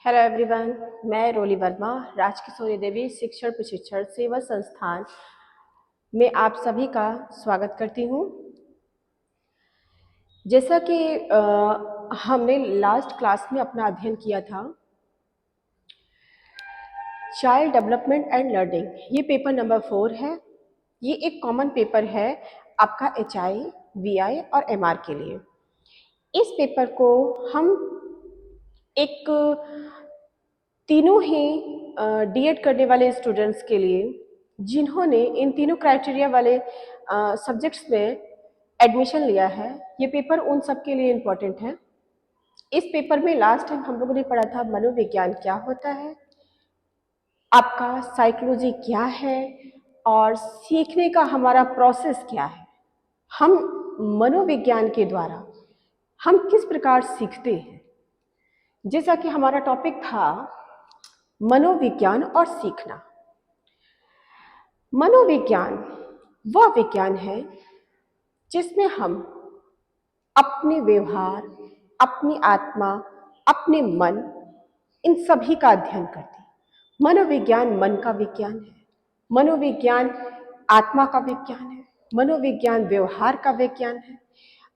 Hello everyone, मैं रोली वर्मा राजकिशोरी देवी शिक्षण प्रशिक्षण सेवा संस्थान में आप सभी का स्वागत करती हूँ। जैसा कि हमने लास्ट क्लास में अपना अध्ययन किया था चाइल्ड डेवलपमेंट एंड लर्निंग, ये पेपर नंबर 4 है। ये एक कॉमन पेपर है आपका HI, VI और MR के लिए। इस पेपर को हम एक तीनों ही D.Ed करने वाले स्टूडेंट्स के लिए जिन्होंने इन तीनों क्राइटेरिया वाले सब्जेक्ट्स में एडमिशन लिया है, ये पेपर उन सब के लिए इम्पोर्टेंट है। इस पेपर में लास्ट टाइम हम लोगों ने पढ़ा था मनोविज्ञान क्या होता है, आपका साइकोलॉजी क्या है और सीखने का हमारा प्रोसेस क्या है। हम मनोविज्ञान के द्वारा हम किस प्रकार सीखते हैं। जैसा कि हमारा टॉपिक था मनोविज्ञान और सीखना। मनोविज्ञान वह विज्ञान है जिसमें हम अपने व्यवहार, अपनी आत्मा, अपने मन, इन सभी का अध्ययन करते हैं। मनोविज्ञान मन का विज्ञान है, मनोविज्ञान आत्मा का विज्ञान है, मनोविज्ञान व्यवहार का विज्ञान है।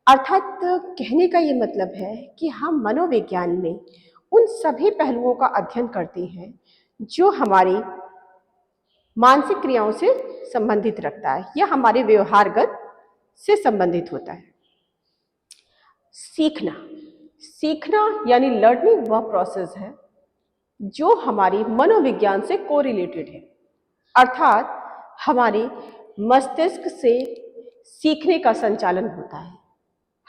अर्थात कहने का ये मतलब है कि हम मनोविज्ञान में उन सभी पहलुओं का अध्ययन करते हैं जो हमारी मानसिक क्रियाओं से संबंधित रखता है या हमारे व्यवहारगत से संबंधित होता है। सीखना यानी लर्निंग वह प्रोसेस है जो हमारी मनोविज्ञान से कोरिलेटेड है, अर्थात हमारे मस्तिष्क से सीखने का संचालन होता है।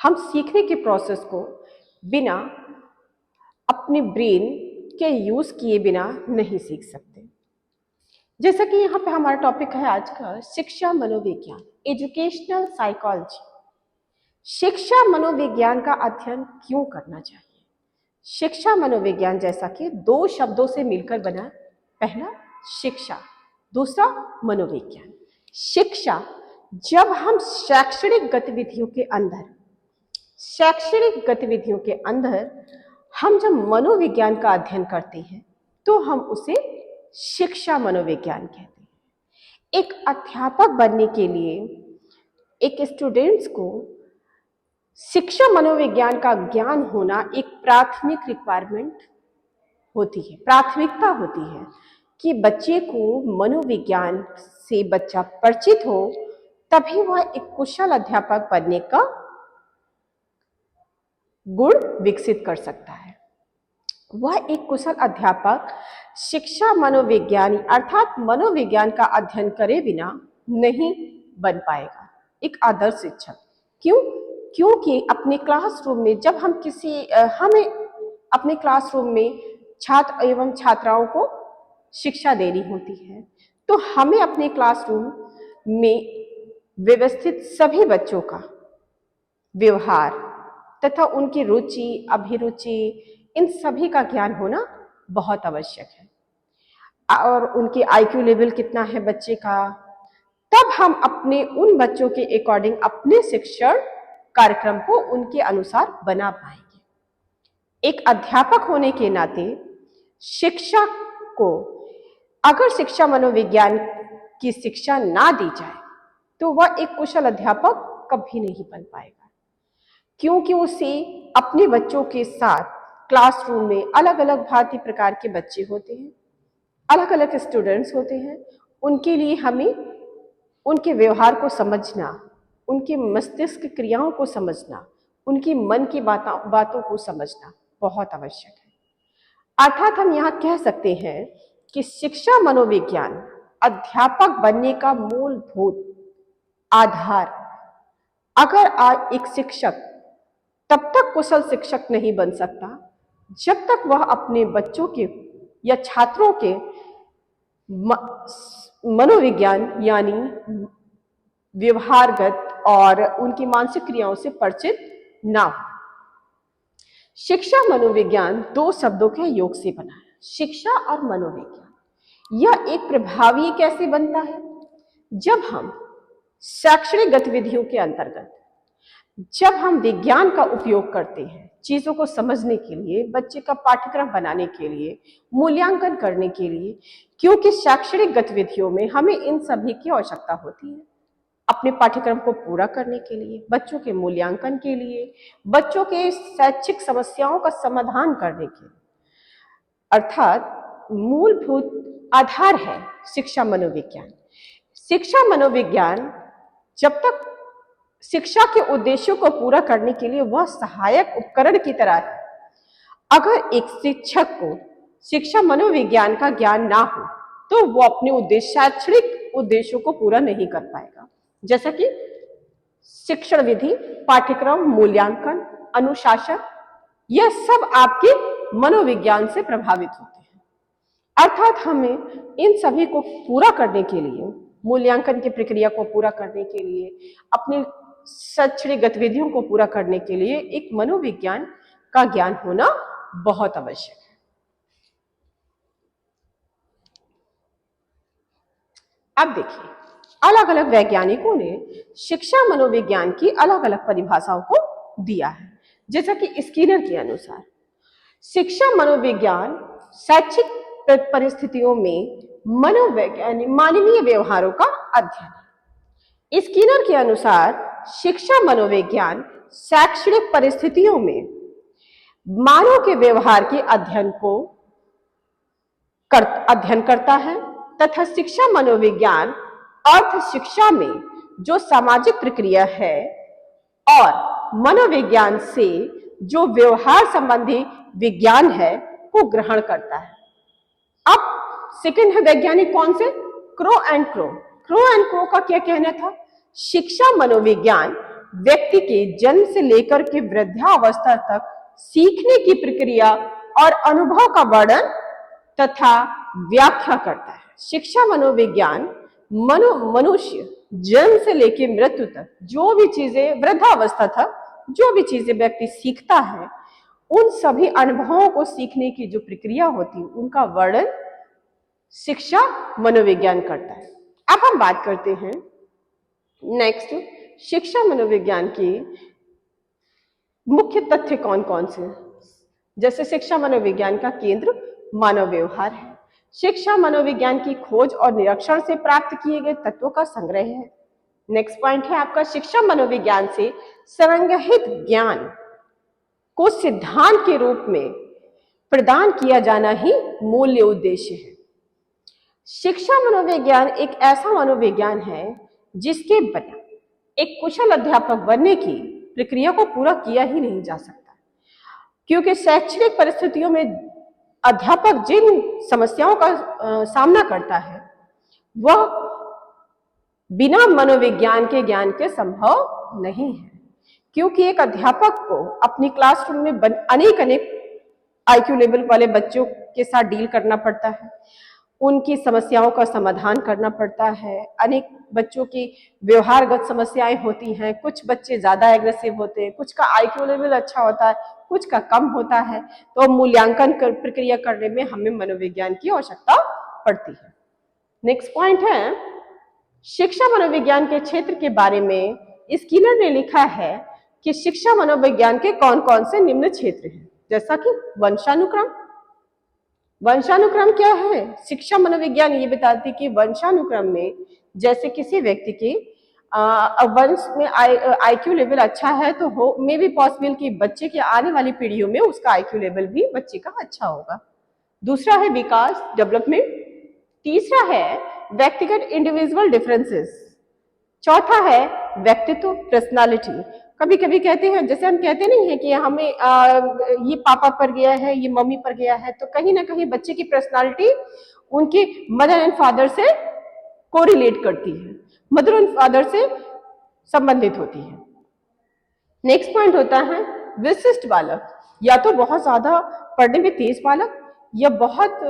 हम सीखने के प्रोसेस को बिना अपने ब्रेन के यूज किए बिना नहीं सीख सकते। जैसा कि यहाँ पे हमारा टॉपिक है आज का शिक्षा मनोविज्ञान, एजुकेशनल साइकोलॉजी। शिक्षा मनोविज्ञान का अध्ययन क्यों करना चाहिए? शिक्षा मनोविज्ञान जैसा कि दो शब्दों से मिलकर बना, पहला शिक्षा, दूसरा मनोविज्ञान। शिक्षा, जब हम शैक्षणिक गतिविधियों के अंदर हम जब मनोविज्ञान का अध्ययन करते हैं तो हम उसे शिक्षा मनोविज्ञान कहते हैं। एक अध्यापक बनने के लिए एक स्टूडेंट्स को शिक्षा मनोविज्ञान का ज्ञान होना एक प्राथमिक रिक्वायरमेंट होती है, प्राथमिकता होती है कि बच्चे को मनोविज्ञान से बच्चा परिचित हो, तभी वह एक कुशल अध्यापक बनने का गुण विकसित कर सकता है। वह एक कुशल अध्यापक शिक्षा मनोविज्ञान अर्थात मनोविज्ञान का अध्ययन करे बिना नहीं बन पाएगा एक आदर्श शिक्षक। क्यों? क्योंकि अपने क्लासरूम में जब हम हमें अपने क्लासरूम में छात्र एवं छात्राओं को शिक्षा देनी होती है, तो हमें अपने क्लासरूम में व्यवस्थित सभी बच्चों का व्यवहार तथा उनकी रुचि, अभिरुचि, इन सभी का ज्ञान होना बहुत आवश्यक है। और उनकी IQ लेवल कितना है बच्चे का, तब हम अपने उन बच्चों के अकॉर्डिंग अपने शिक्षण कार्यक्रम को उनके अनुसार बना पाएंगे। एक अध्यापक होने के नाते शिक्षक को अगर शिक्षा मनोविज्ञान की शिक्षा ना दी जाए तो वह एक कुशल अध्यापक कभी नहीं बन पाएगा, क्योंकि उसे अपने बच्चों के साथ क्लासरूम में अलग अलग भांति प्रकार के बच्चे होते हैं, अलग अलग स्टूडेंट्स होते हैं। उनके लिए हमें उनके व्यवहार को समझना, उनके मस्तिष्क क्रियाओं को समझना, उनकी मन की बातों को समझना बहुत आवश्यक है। अर्थात हम यहाँ कह सकते हैं कि शिक्षा मनोविज्ञान अध्यापक बनने का मूलभूत आधार। अगर आज एक शिक्षक तब तक कुशल शिक्षक नहीं बन सकता जब तक वह अपने बच्चों के या छात्रों के मनोविज्ञान यानी व्यवहारगत और उनकी मानसिक क्रियाओं से परिचित ना हो। शिक्षा मनोविज्ञान दो शब्दों के योग से बना है, शिक्षा और मनोविज्ञान। यह एक प्रभावी कैसे बनता है? जब हम शैक्षणिक गतिविधियों के अंतर्गत जब हम विज्ञान का उपयोग करते हैं चीजों को समझने के लिए, बच्चे का पाठ्यक्रम बनाने के लिए, मूल्यांकन करने के लिए, क्योंकि शैक्षणिक गतिविधियों में हमें इन सभी की आवश्यकता होती है। अपने पाठ्यक्रम को पूरा करने के लिए, बच्चों के मूल्यांकन के लिए, बच्चों के शैक्षिक समस्याओं का समाधान करने के लिए। अर्थात मूलभूत आधार है शिक्षा मनोविज्ञान। शिक्षा मनोविज्ञान जब तक शिक्षा के उद्देश्यों को पूरा करने के लिए वह सहायक उपकरण की तरह है। अगर एक शिक्षक को शिक्षा मनोविज्ञान का ज्ञान ना हो तो वो अपने शैक्षणिक उद्देश्यों को पूरा नहीं कर पाएगा, जैसा कि शिक्षण विधि, पाठ्यक्रम, मूल्यांकन, अनुशासन, यह सब आपके मनोविज्ञान से प्रभावित होते हैं। अर्थात हमें इन सभी को पूरा करने के लिए, मूल्यांकन की प्रक्रिया को पूरा करने के लिए, अपनी शैक्षणिक गतिविधियों को पूरा करने के लिए एक मनोविज्ञान का ज्ञान होना बहुत आवश्यक है। अब देखिए, अलग अलग वैज्ञानिकों ने शिक्षा मनोविज्ञान की अलग अलग परिभाषाओं को दिया है। जैसा कि स्किनर के अनुसार शिक्षा मनोविज्ञान शैक्षिक परिस्थितियों में मानवीय व्यवहारों का अध्ययन है। स्किनर के अनुसार शिक्षा मनोविज्ञान शैक्षणिक परिस्थितियों में मानव के व्यवहार के अध्ययन करता है तथा शिक्षा मनोविज्ञान अर्थ शिक्षा में जो सामाजिक प्रक्रिया है और मनोविज्ञान से जो व्यवहार संबंधी विज्ञान है को ग्रहण करता है। अब सेकंड है वैज्ञानिक कौन से? क्रो एंड क्रो का क्या कहना था? शिक्षा मनोविज्ञान व्यक्ति के जन्म से लेकर के वृद्धावस्था तक सीखने की प्रक्रिया और अनुभव का वर्णन तथा व्याख्या करता है। शिक्षा मनोविज्ञान मनुष्य जन्म से लेकर मृत्यु तक जो भी चीजें, वृद्धावस्था तक जो भी चीजें व्यक्ति सीखता है, उन सभी अनुभवों को सीखने की जो प्रक्रिया होती है उनका वर्णन शिक्षा मनोविज्ञान करता है। अब हम बात करते हैं नेक्स्ट, शिक्षा मनोविज्ञान की मुख्य तथ्य कौन कौन से? जैसे शिक्षा मनोविज्ञान का केंद्र मानव व्यवहार है। शिक्षा मनोविज्ञान की खोज और निरीक्षण से प्राप्त किए गए तत्वों का संग्रह है। नेक्स्ट पॉइंट है आपका, शिक्षा मनोविज्ञान से संग्रहित ज्ञान को सिद्धांत के रूप में प्रदान किया जाना ही मूल्य उद्देश्य है। शिक्षा मनोविज्ञान एक ऐसा मनोविज्ञान है जिसके बिना एक कुशल अध्यापक बनने की प्रक्रिया को पूरा किया ही नहीं जा सकता, क्योंकि शैक्षणिक परिस्थितियों में अध्यापक जिन समस्याओं का सामना करता है वह बिना मनोविज्ञान के ज्ञान के संभव नहीं है। क्योंकि एक अध्यापक को अपनी क्लासरूम में अनेक आईक्यू लेवल वाले बच्चों के साथ डील करना पड़ता है, उनकी समस्याओं का समाधान करना पड़ता है। अनेक बच्चों की व्यवहारगत समस्याएं होती हैं, कुछ बच्चे ज्यादा एग्रेसिव होते हैं, कुछ का आईक्यू लेवल अच्छा होता है, कुछ का कम होता है। तो मूल्यांकन प्रक्रिया करने में हमें मनोविज्ञान की आवश्यकता पड़ती है। नेक्स्ट पॉइंट है, शिक्षा मनोविज्ञान के क्षेत्र के बारे में स्किनर ने लिखा है कि शिक्षा मनोविज्ञान के कौन कौन से निम्न क्षेत्र हैं, जैसा कि वंशानुक्रम। वंशानुक्रम क्या है? शिक्षा मनोविज्ञान ये बताती है कि वंशानुक्रम में जैसे किसी व्यक्ति की वंश में आईक्यू लेवल अच्छा है तो हो मे बी पॉसिबल कि बच्चे की आने वाली पीढ़ियों में उसका आईक्यू लेवल भी बच्चे का अच्छा होगा। दूसरा है विकास, डेवलपमेंट। तीसरा है व्यक्तिगत इंडिविजुअल डिफरेंसेस। चौथा है व्यक्तित्व, पर्सनालिटी। कभी कभी कहते हैं, जैसे हम कहते नहीं है कि हमें ये पापा पर गया है, ये मम्मी पर गया है, तो कहीं ना कहीं बच्चे की पर्सनालिटी उनके मदर एंड फादर से कोरिलेट करती है, मदर एंड फादर से संबंधित होती है। नेक्स्ट पॉइंट होता है विशिष्ट बालक, या तो बहुत ज्यादा पढ़ने में तेज बालक या बहुत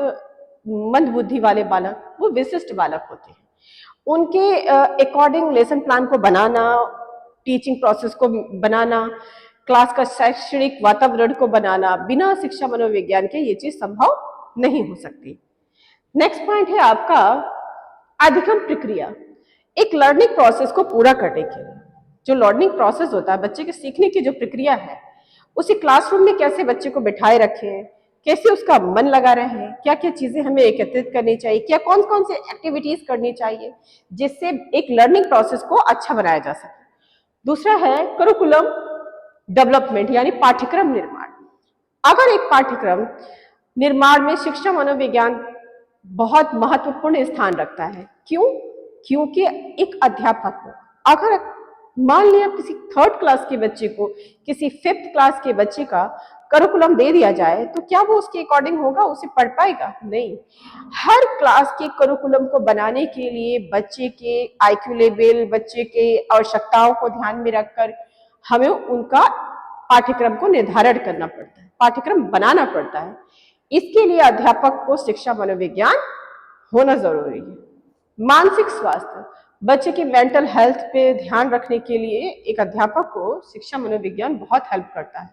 मंद बुद्धि वाले बालक, वो विशिष्ट बालक होते हैं। उनके अकॉर्डिंग लेसन प्लान को बनाना, टीचिंग प्रोसेस को बनाना, क्लास का शैक्षणिक वातावरण को बनाना, बिना शिक्षा मनोविज्ञान के ये चीज संभव नहीं हो सकती। नेक्स्ट पॉइंट है आपका अधिगम प्रक्रिया। एक लर्निंग प्रोसेस को पूरा करने के लिए जो लर्निंग प्रोसेस होता है, बच्चे के सीखने की जो प्रक्रिया है, उसी क्लासरूम में कैसे बच्चे को बिठाए रखें, कैसे उसका मन लगा रहे, क्या क्या चीजें हमें एकत्रित करनी चाहिए, क्या कौन कौन से एक्टिविटीज करनी चाहिए जिससे एक लर्निंग प्रोसेस को अच्छा बनाया जा सके। दूसरा है करिकुलम डेवलपमेंट यानी पाठ्यक्रम निर्माण। अगर एक पाठ्यक्रम निर्माण में शिक्षा मनोविज्ञान बहुत महत्वपूर्ण स्थान रखता है। क्यों? क्योंकि एक अध्यापक को अगर मान लिया किसी थर्ड क्लास के बच्चे को किसी फिफ्थ क्लास के बच्चे का करिकुलम दे दिया जाए तो क्या वो उसके अकॉर्डिंग होगा, उसे पढ़ पाएगा? नहीं। हर क्लास के करिकुलम को बनाने के लिए बच्चे के आईक्यू लेवल, बच्चे के आवश्यकताओं को ध्यान में रखकर हमें उनका पाठ्यक्रम को निर्धारण करना पड़ता है, पाठ्यक्रम बनाना पड़ता है। इसके लिए अध्यापक को शिक्षा मनोविज्ञान होना जरूरी है। मानसिक स्वास्थ्य, बच्चे की मेंटल हेल्थ पे ध्यान रखने के लिए एक अध्यापक को शिक्षा मनोविज्ञान बहुत हेल्प करता है,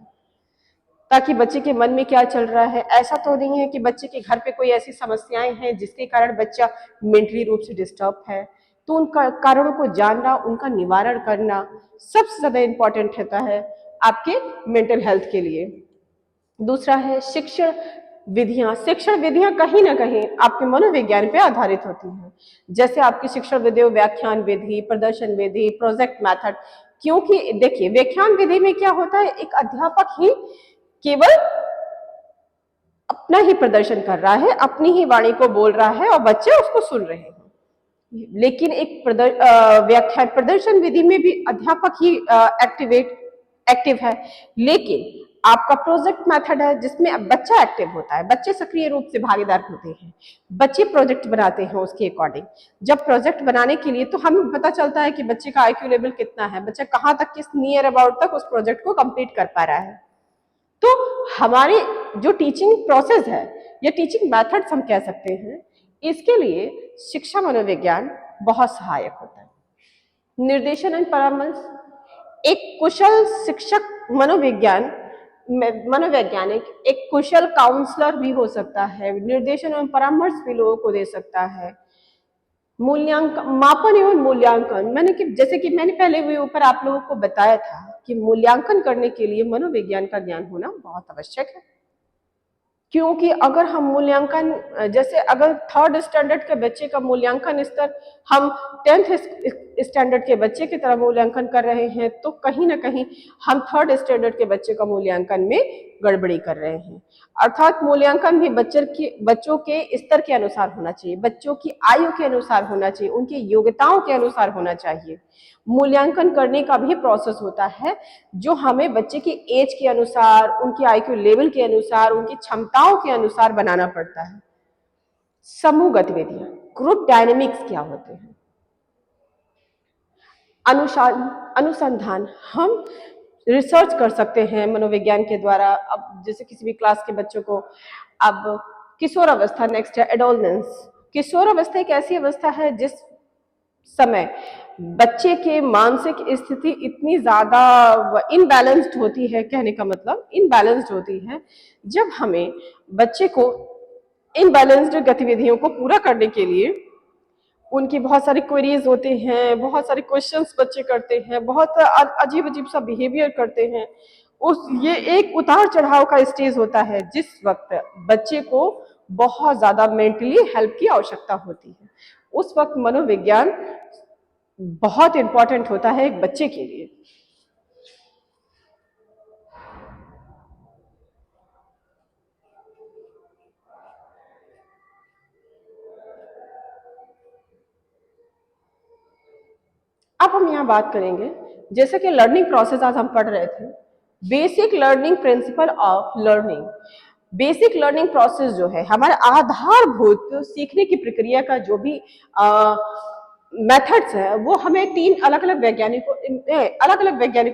ताकि बच्चे के मन में क्या चल रहा है। ऐसा तो नहीं है कि बच्चे के घर पे कोई ऐसी समस्याएं हैं जिसके कारण बच्चा मेंटली रूप से डिस्टर्ब है, तो उन कारणों को जानना, उनका निवारण करना सबसे ज्यादा इंपॉर्टेंट होता है आपके मेंटल हेल्थ के लिए। दूसरा है शिक्षण विधियां। शिक्षण विधियां कहीं ना कहीं आपके मनोविज्ञान पे आधारित होती हैं, जैसे आपकी शिक्षण विधि व्याख्यान विधि, प्रदर्शन विधि, प्रोजेक्ट मेथड। क्योंकि देखिए व्याख्यान विधि में क्या होता है, एक अध्यापक ही केवल अपना ही प्रदर्शन कर रहा है, अपनी ही वाणी को बोल रहा है और बच्चे उसको सुन रहे हैं। लेकिन एक व्याख्यान प्रदर्शन विधि में भी अध्यापक ही एक्टिव है। लेकिन आपका प्रोजेक्ट मेथड है जिसमें बच्चा एक्टिव होता है, बच्चे सक्रिय रूप से भागीदार होते हैं, बच्चे प्रोजेक्ट बनाते हैं उसके अकॉर्डिंग। जब प्रोजेक्ट बनाने के लिए तो हमें पता चलता है कि बच्चे का आईक्यू लेवल कितना है, बच्चा कहाँ तक, किस नियर अबाउट तक उस प्रोजेक्ट को कंप्लीट कर पा रहा है। तो हमारी जो टीचिंग प्रोसेस है या टीचिंग मेथड्स हम कह सकते हैं, इसके लिए शिक्षा मनोविज्ञान बहुत सहायक होता है। निर्देशन एवं परामर्श, एक कुशल शिक्षक मनोवैज्ञानिक एक कुशल काउंसलर भी हो सकता है, निर्देशन एवं परामर्श भी लोगों को दे सकता है। मूल्यांकन, मापन एवं मूल्यांकन, जैसे कि मैंने पहले भी ऊपर आप लोगों को बताया था कि मूल्यांकन करने के लिए मनोविज्ञान का ज्ञान होना बहुत आवश्यक है। क्योंकि अगर हम मूल्यांकन, जैसे अगर थर्ड स्टैंडर्ड के बच्चे का मूल्यांकन स्तर हम 10th स्टैंडर्ड के बच्चे की तरह मूल्यांकन कर रहे हैं, तो कहीं ना कहीं हम थर्ड स्टैंडर्ड के बच्चे का मूल्यांकन में गड़बड़ी कर रहे हैं। अर्थात मूल्यांकन भी बच्चों के स्तर के अनुसार होना चाहिए, बच्चों की आयु के अनुसार होना चाहिए, उनकी योग्यताओं के अनुसार होना चाहिए। मूल्यांकन करने का भी प्रोसेस होता है जो हमें बच्चे की एज के अनुसार, उनकी आईक्यू लेवल के अनुसार, उनकी क्षमताओं के अनुसार बनाना पड़ता है। समूह गतिविधियां, ग्रुप डायनेमिक्स क्या होते हैं? अनुसंधान, हम रिसर्च कर सकते हैं मनोविज्ञान के द्वारा। अब जैसे किसी भी क्लास के बच्चों को, अब किशोर अवस्था, नेक्स्ट है एडोलसेंस। किशोर अवस्था एक ऐसी अवस्था है जिस समय बच्चे के मानसिक स्थिति इतनी ज्यादा इनबैलेंस्ड होती है, कहने का मतलब इनबैलेंस्ड होती है, जब हमें बच्चे को इनबैलेंस्ड गतिविधियों को पूरा करने के लिए उनकी बहुत सारी क्वेरीज होते हैं, बहुत सारे क्वेश्चंस बच्चे करते हैं, बहुत अजीब अजीब सा बिहेवियर करते हैं। ये एक उतार चढ़ाव का स्टेज होता है जिस वक्त बच्चे को बहुत ज्यादा मेंटली हेल्प की आवश्यकता होती है। उस वक्त मनोविज्ञान बहुत इंपॉर्टेंट होता है एक बच्चे के लिए। अब हम यहाँ बात करेंगे, जैसे कि लर्निंग प्रोसेस आज हम पढ़ रहे थे, basic learning principle of learning. Basic learning process जो है हमारे आधारभूत सीखने की प्रक्रिया का जो भी मेथड्स है, वो हमें तीन अलग अलग वैज्ञानिकों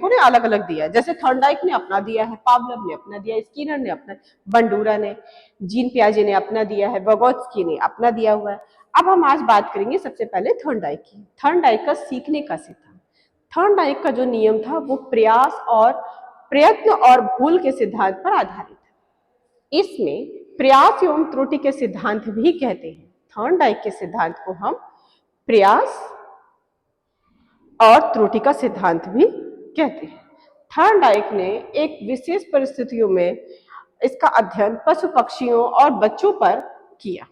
ने अलग अलग दिया है। जैसे थॉर्नडाइक ने अपना दिया है, पावलोव ने अपना दिया, स्किनर ने अपना, बंडूरा ने, जीन पियाजे ने अपना दिया है, vygotsky ने अपना दिया हुआ है। अब हम आज बात करेंगे सबसे पहले थॉर्नडाइक की। थॉर्नडाइक का सीखने का सिद्धांत, थॉर्नडाइक का जो नियम था वो प्रयत्न और भूल के सिद्धांत पर आधारित है। इसमें प्रयास एवं त्रुटि के सिद्धांत भी कहते हैं। थॉर्नडाइक के सिद्धांत को हम प्रयास और त्रुटि का सिद्धांत भी कहते हैं। थॉर्नडाइक ने एक विशेष परिस्थितियों में इसका अध्ययन पशु पक्षियों और बच्चों पर किया।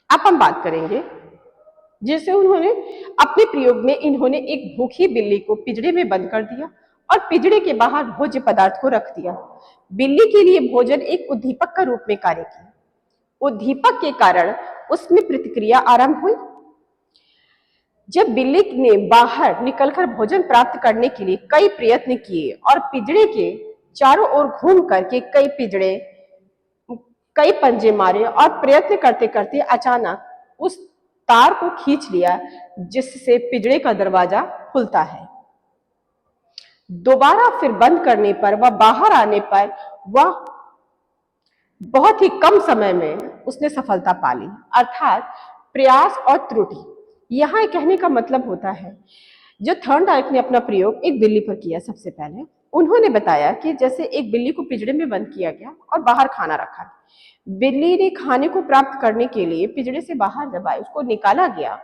अब हम बात करेंगे जिसे उन्होंने अपने प्रयोग में इन्होंने एक भूखी बिल्ली को पिंजरे में बंद कर दिया और पिंजरे के बाहर भोज्य पदार्थ को रख दिया। बिल्ली के लिए भोजन एक उद्दीपक का रूप में कार्य किया। उद्दीपक के कारण उसमें प्रतिक्रिया आरंभ हुई। जब बिल्ली ने बाहर निकलकर भोजन प्राप्त करने के लिए कई प्रयत्न किए और पिंजरे के चारों ओर घूम करके कई पंजे मारे और प्रयत्न करते करते अचानक उस तार को खींच लिया जिससे पिंजरे का दरवाजा खुलता है। दोबारा फिर बंद करने पर वह बाहर आने पर वह बहुत ही कम समय में उसने सफलता पा ली। अर्थात प्रयास और त्रुटि। यहां कहने का मतलब होता है जो थॉर्नडाइक ने अपना प्रयोग एक बिल्ली पर किया। सबसे पहले उन्होंने बताया कि जैसे एक बिल्ली को पिंजरे में बंद किया गया और बाहर खाना रखा, बिल्ली ने खाने को प्राप्त करने के लिए पिंजरे से बाहर जब आई उसको निकाला गया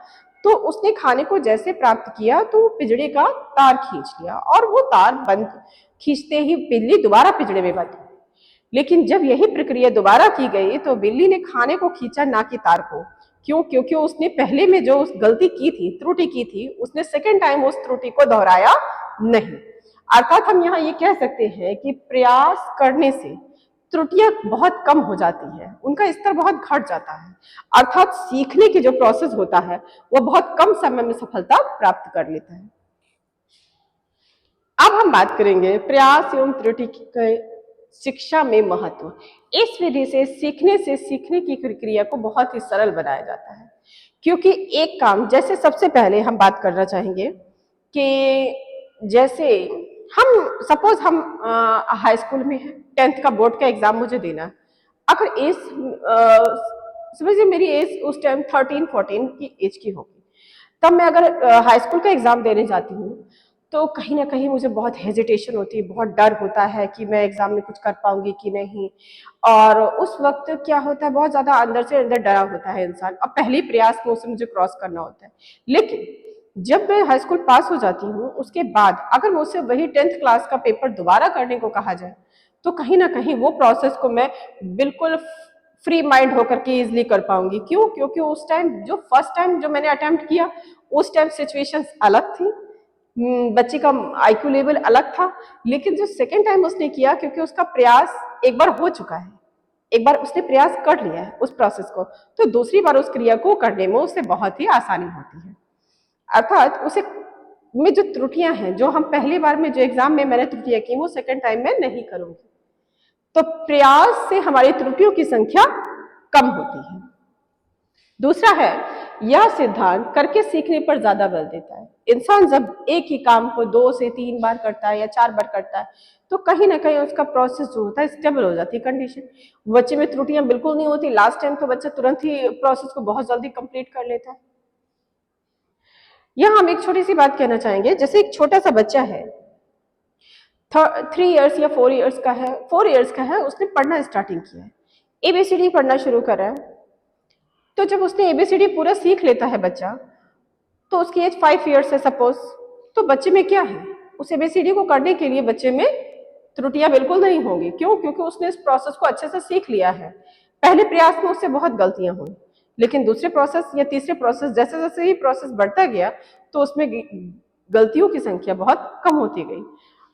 तो उसने खाने को जैसे प्राप्त किया तो पिंजरे का तार खींच लिया और वो तार बंद खींचते ही बिल्ली दोबारा पिंजरे में बंद। लेकिन जब यही प्रक्रिया दोबारा की गई तो बिल्ली ने खाने को खींचा ना कि तार को। क्यों? क्योंकि उसने पहले में जो उस गलती की थी, त्रुटि की थी, उसने सेकेंड टाइम उस त्रुटि को दोहराया नहीं। अर्थात हम यहाँ ये कह सकते हैं कि प्रयास करने से त्रुटियां बहुत कम हो जाती है, उनका स्तर बहुत घट जाता है। अर्थात सीखने की जो प्रोसेस होता है वो बहुत कम समय में सफलता प्राप्त कर लेता है। अब हम बात करेंगे प्रयास एवं त्रुटि के शिक्षा में महत्व। इस विधि से सीखने की प्रक्रिया को बहुत ही सरल बनाया जाता है। क्योंकि एक काम, जैसे सबसे पहले हम बात करना चाहेंगे कि जैसे हम सपोज हम हाई स्कूल में हैं, 10th का बोर्ड का एग्जाम मुझे देना है। अगर एज समझिए मेरी एज उस टाइम 13-14 की एज की होगी, तब मैं अगर हाई स्कूल का एग्जाम देने जाती हूँ तो कहीं ना कहीं मुझे बहुत हेजिटेशन होती है, बहुत डर होता है कि मैं एग्जाम में कुछ कर पाऊंगी कि नहीं। और उस वक्त क्या होता है, बहुत ज्यादा अंदर से अंदर डरा होता है इंसान और पहले प्रयास में उसे मुझे क्रॉस करना होता है। लेकिन जब मैं हाई स्कूल पास हो जाती हूँ उसके बाद अगर मुझसे वही 10th क्लास का पेपर दोबारा करने को कहा जाए तो कहीं ना कहीं वो प्रोसेस को मैं बिल्कुल फ्री माइंड होकर के इजिली कर पाऊंगी। क्यों? क्योंकि उस टाइम जो फर्स्ट टाइम जो मैंने अटेम्प्ट किया उस टाइम सिचुएशन अलग थी, बच्चे का आईक्यू लेवल अलग था। लेकिन जो सेकेंड टाइम उसने किया, क्योंकि उसका प्रयास एक बार हो चुका है, एक बार उसने प्रयास कर लिया है उस प्रोसेस को, तो दूसरी बार उस क्रिया को करने में उसे बहुत ही आसानी होती है। अर्थात उसे में जो त्रुटियां हैं, जो हम पहली बार में जो एग्जाम में मैंने त्रुटियां की वो सेकेंड टाइम में नहीं करूंगी। तो प्रयास से हमारी त्रुटियों की संख्या कम होती है। दूसरा है, यह सिद्धांत करके सीखने पर ज्यादा बल देता है। इंसान जब एक ही काम को 2 से 3 बार करता है या 4 बार करता है तो कहीं ना कहीं उसका प्रोसेस जो होता है स्टेबल हो जाती है कंडीशन। बच्चे में त्रुटियां बिल्कुल नहीं होती, लास्ट टाइम तो बच्चा तुरंत ही प्रोसेस को बहुत जल्दी कंप्लीट कर लेता है। यहां हम एक छोटी सी बात कहना चाहेंगे, जैसे एक छोटा सा बच्चा है 3 इयर्स या 4 इयर्स का है, 4 इयर्स का है, उसने पढ़ना स्टार्टिंग किया है, एबीसीडी पढ़ना शुरू करा है। तो जब उसने एबीसीडी पूरा सीख लेता है बच्चा, तो उसकी एज 5 इयर्स है सपोज, तो बच्चे में क्या है, उस एबीसीडी को करने के लिए बच्चे में त्रुटियां बिल्कुल नहीं होंगी। क्यों? क्योंकि उसने इस प्रोसेस को अच्छे से सीख लिया है। पहले प्रयास में उससे बहुत गलतियां हुई, लेकिन दूसरे प्रोसेस या तीसरे प्रोसेस जैसे जैसे ही प्रोसेस बढ़ता गया तो उसमें गलतियों की संख्या बहुत कम होती गई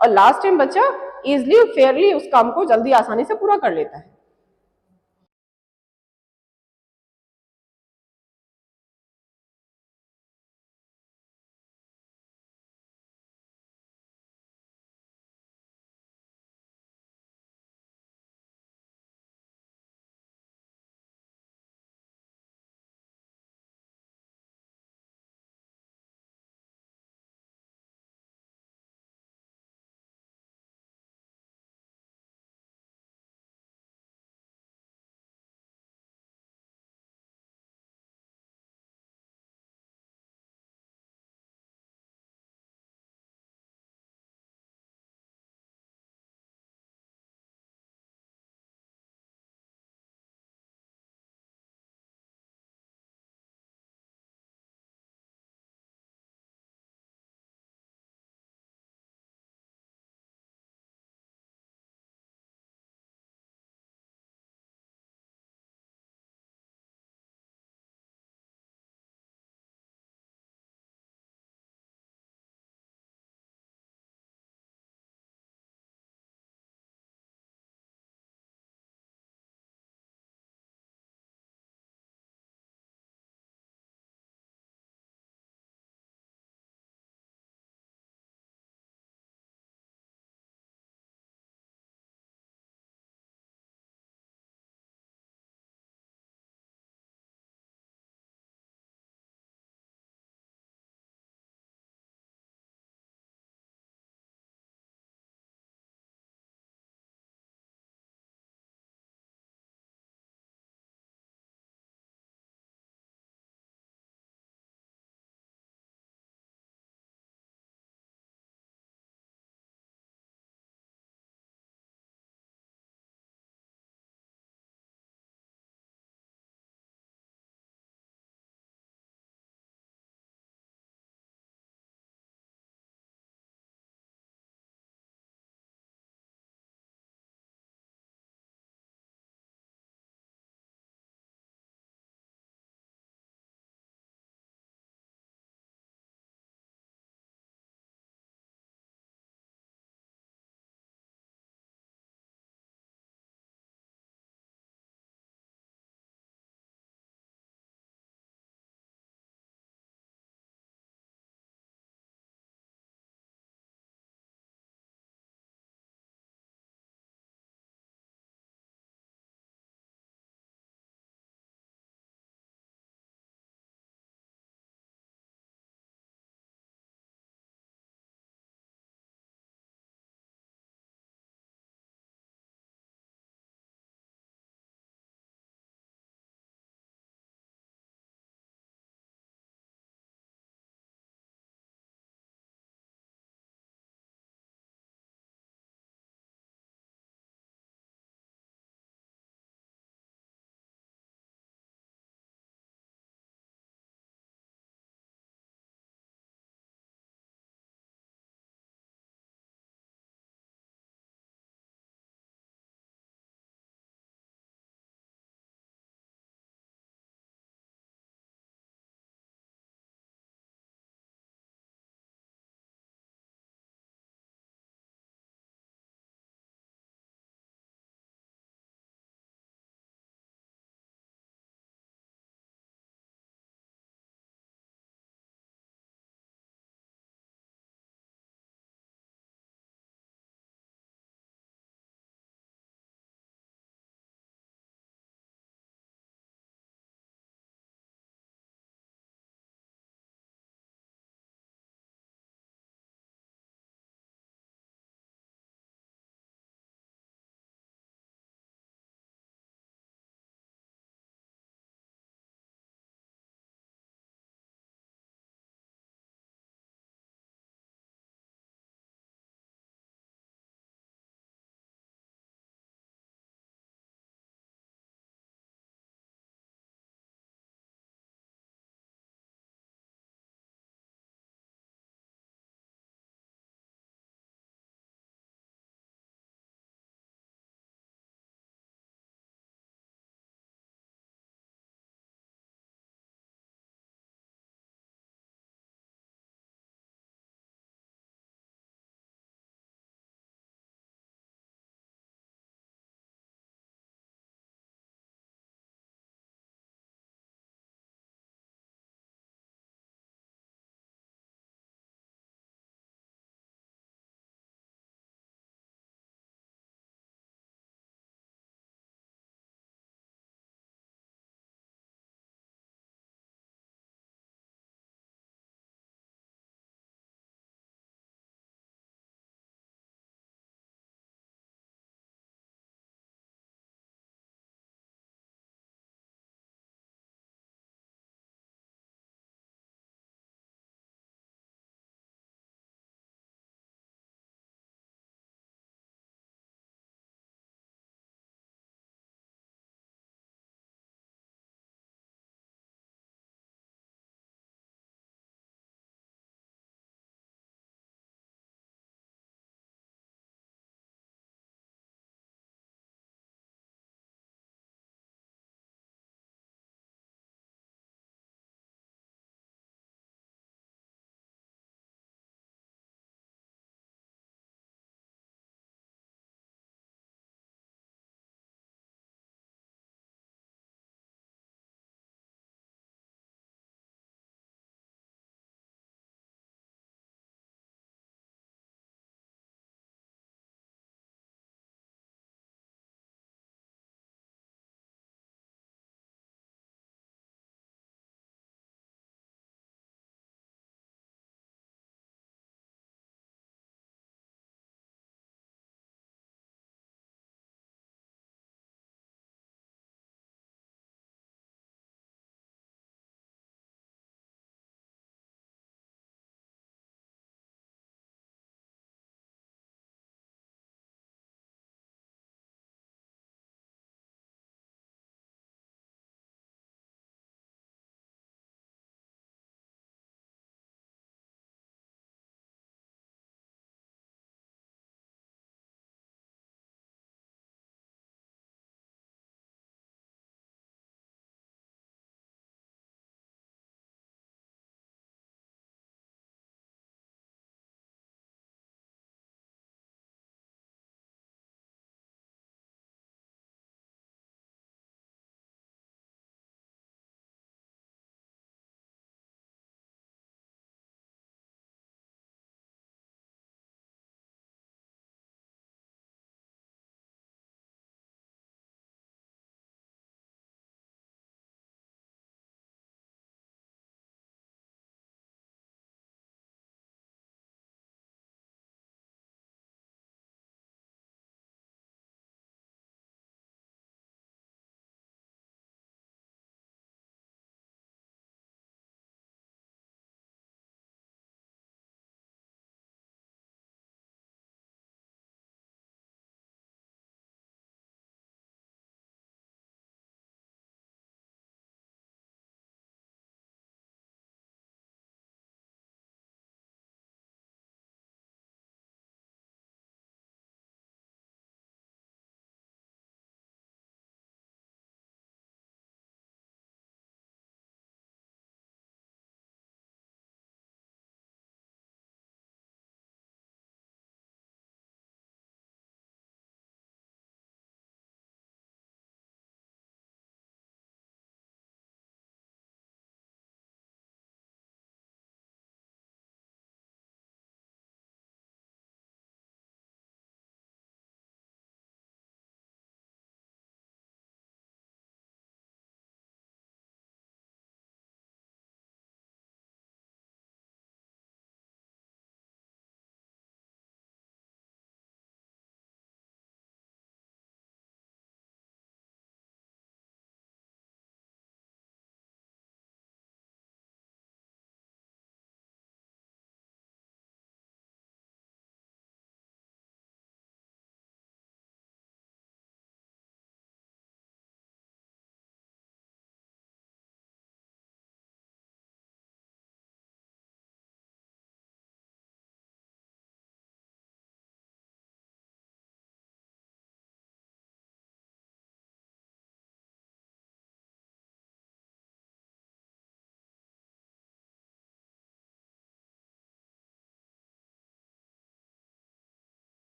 और लास्ट टाइम बच्चा इजिली फेयरली उस काम को जल्दी आसानी से पूरा कर लेता है।